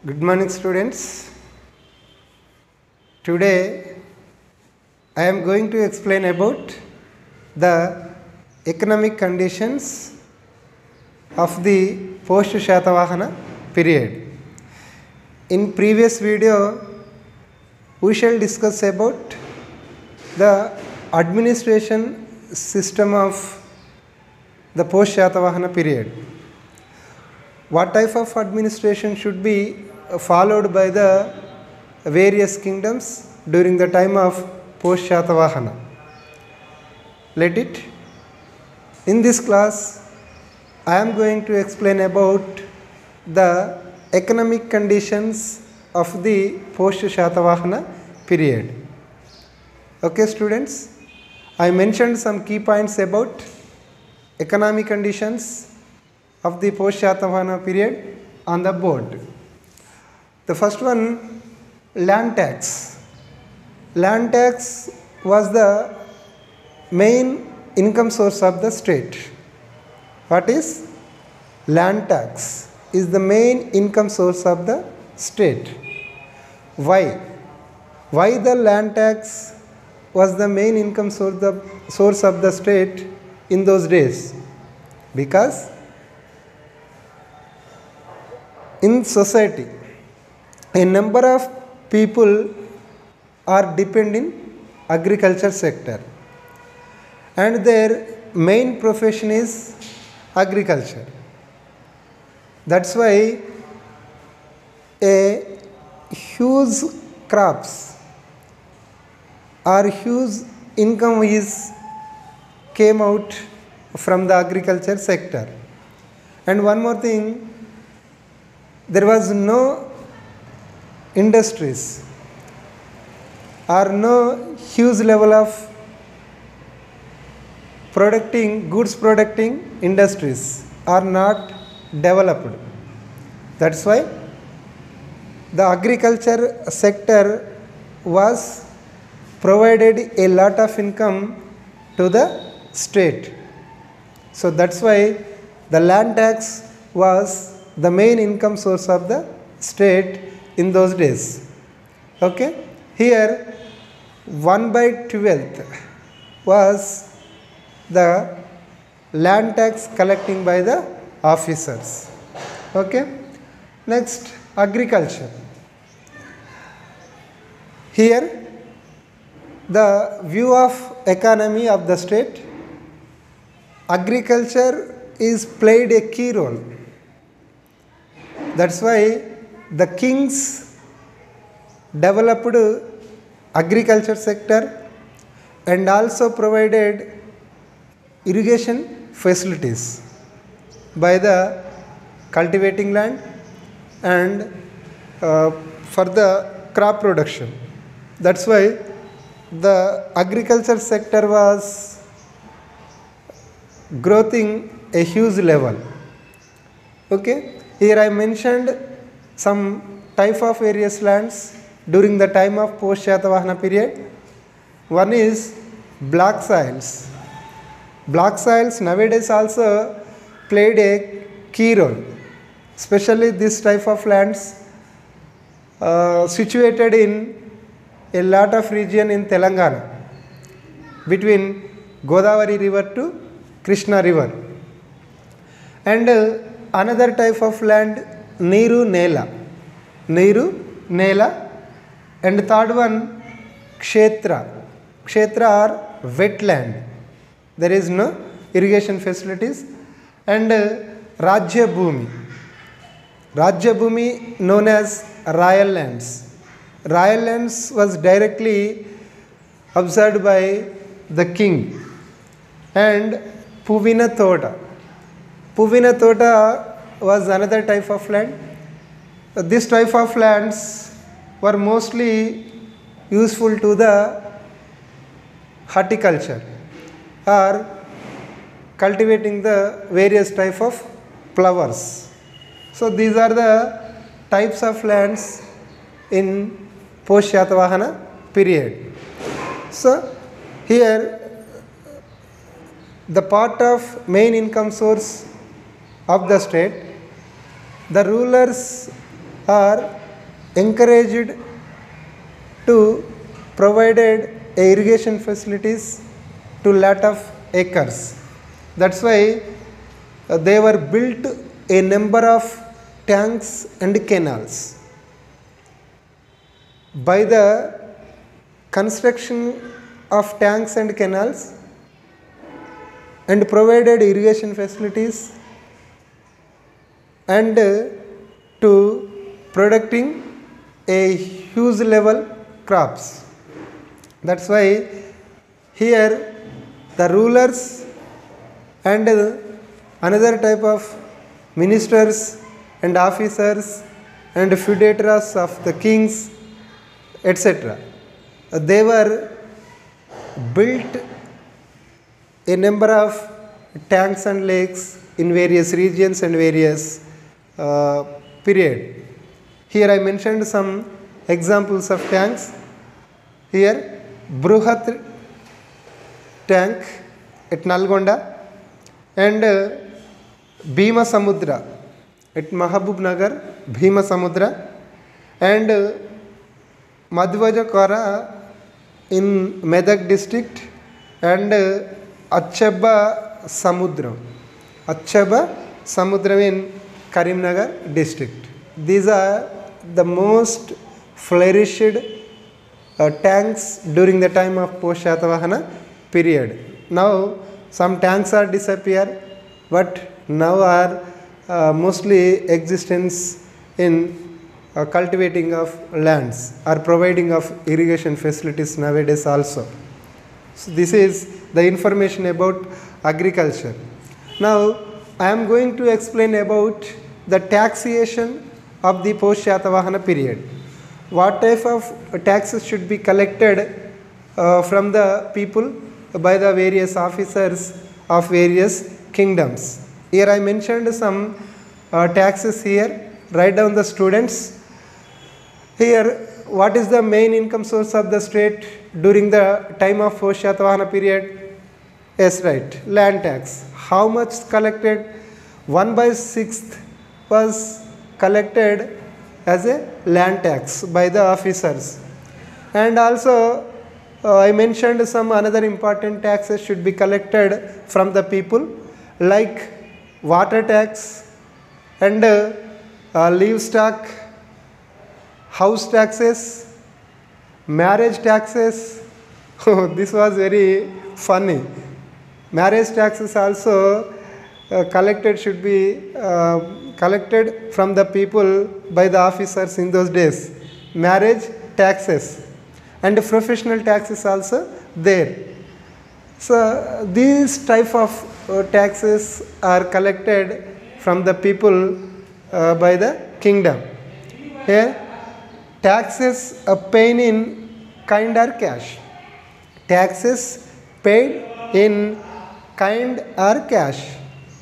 Good morning, students. Today I am going to explain about the economic conditions of the post-Shatavahana period. In previous video, we shall discuss about the administration system of the post-Shatavahana period. What type of administration should be followed by the various kingdoms during the time of post-Shatavahana. Let it. In this class, I am going to explain about the economic conditions of the post-Shatavahana period. Okay, students, I mentioned some key points about economic conditions of the post-Shatavahana period on the board. The first one, land tax. Land tax was the main income source of the state. What is? Land tax is the main income source of the state. Why? Why the land tax was the main income source of the state in those days? Because in society, a number of people are depending agriculture sector and their main profession is agriculture. That's why a huge crops or huge income came out from the agriculture sector. And one more thing, there was no industries or no huge level of goods producing industries are not developed. That's why the agriculture sector was provided a lot of income to the state. So that's why the land tax was the main income source of the state in those days. Okay, here 1/12 was the land tax collecting by the officers. Okay, next, agriculture. Here the view of economy of the state, agriculture is played a key role. That's why the kings developed agriculture sector and also provided irrigation facilities by the cultivating land and for the crop production. That's why the agriculture sector was growing a huge level. Okay. Here I mentioned some type of various lands during the time of post-Shatavahana period. One is black soils. Black soils nowadays also played a key role, especially this type of lands situated in a lot of region in Telangana between Godavari river to Krishna river. And another type of land, Neeru Nela. Neeru Nela. And the third one, Kshetra. Kshetra are wetland. There is no irrigation facilities. And Rajya Bhumi. Rajya Bhumi known as Royal Lands. Royal Lands was directly observed by the king. And Puvina Toda. Puvina Tota was another type of land. This type of lands were mostly useful to the horticulture or cultivating the various type of flowers. So these are the types of lands in post-Shatavahana period. So here the part of main income source of the state, the rulers are encouraged to provided irrigation facilities to lot of acres. That's why they were built a number of tanks and canals. By the construction of tanks and canals and provided irrigation facilities and to producing a huge level crops. That's why here the rulers and another type of ministers and officers and feudators of the kings, etc. They were built a number of tanks and lakes in various regions and various period. Here I mentioned some examples of tanks. Here Bruhat tank at Nalgonda and Bhima Samudra at Mahabub Nagar, Bhima Samudra, and Madhvaja Kara in Medak district, and Achaba Samudram in Karimnagar district. These are the most flourished tanks during the time of post Shatavahana period. Now some tanks are disappeared, but now are mostly existence in cultivating of lands or providing of irrigation facilities nowadays also. So this is the information about agriculture. Now I am going to explain about the taxation of the post Shatavahana period. What type of taxes should be collected from the people by the various officers of various kingdoms. Here I mentioned some taxes here. Write down the students. Here, what is the main income source of the state during the time of post Shatavahana period? Yes, right, land tax. How much collected? 1/6 was collected as a land tax by the officers. And also I mentioned some another important taxes should be collected from the people, like water tax and livestock, house taxes, marriage taxes. This was very funny. Marriage taxes also collected should be collected from the people by the officers in those days. Marriage taxes and professional taxes also there. So these type of taxes are collected from the people by the kingdom. Here taxes paid in kind or cash. Taxes paid in kind or cash.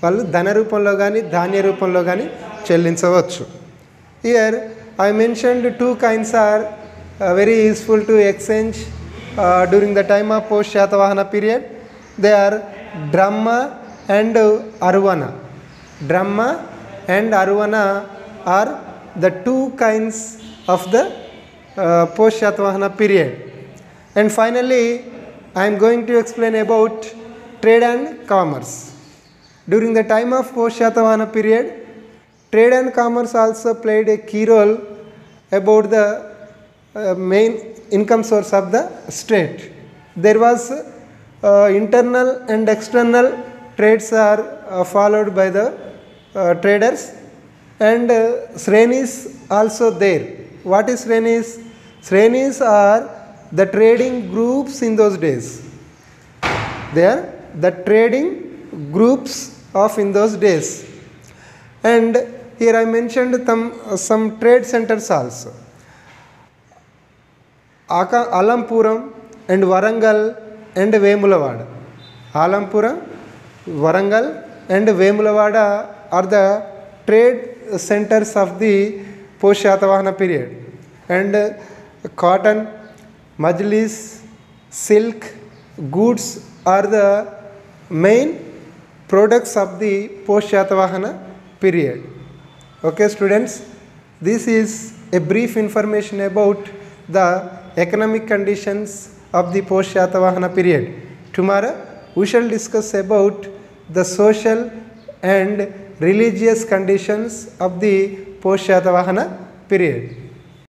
వాళ్ళు ధన రూపంలో కానీ ధాన్య రూపంలో కానీ చెల్లించవచ్చు. Here I mentioned two kinds are very useful to exchange during the time of post Shatavahana period. They are Dhamma and Arvana. Dhamma and Arvana are the two kinds of the post Shatavahana period. And finally I am going to explain about trade and commerce. During the time of post Shatavahana period, trade and commerce also played a key role about the main income source of the state. There was internal and external trades are followed by the traders, and Srenis also there. What is Srenis? Srenis are the trading groups in those days. They are the trading groups of in those days. And here I mentioned some trade centers also. Alampuram and Warangal and Vemulavada. Alampuram, Warangal and Vemulavada are the trade centers of the post Shatavahana period. And cotton, majlis, silk, goods are the main products of the post Shatavahana period. Okay students, This is a brief information about the economic conditions of the post-Shatavahana period. Tomorrow we shall discuss about the social and religious conditions of the post-Shatavahana period.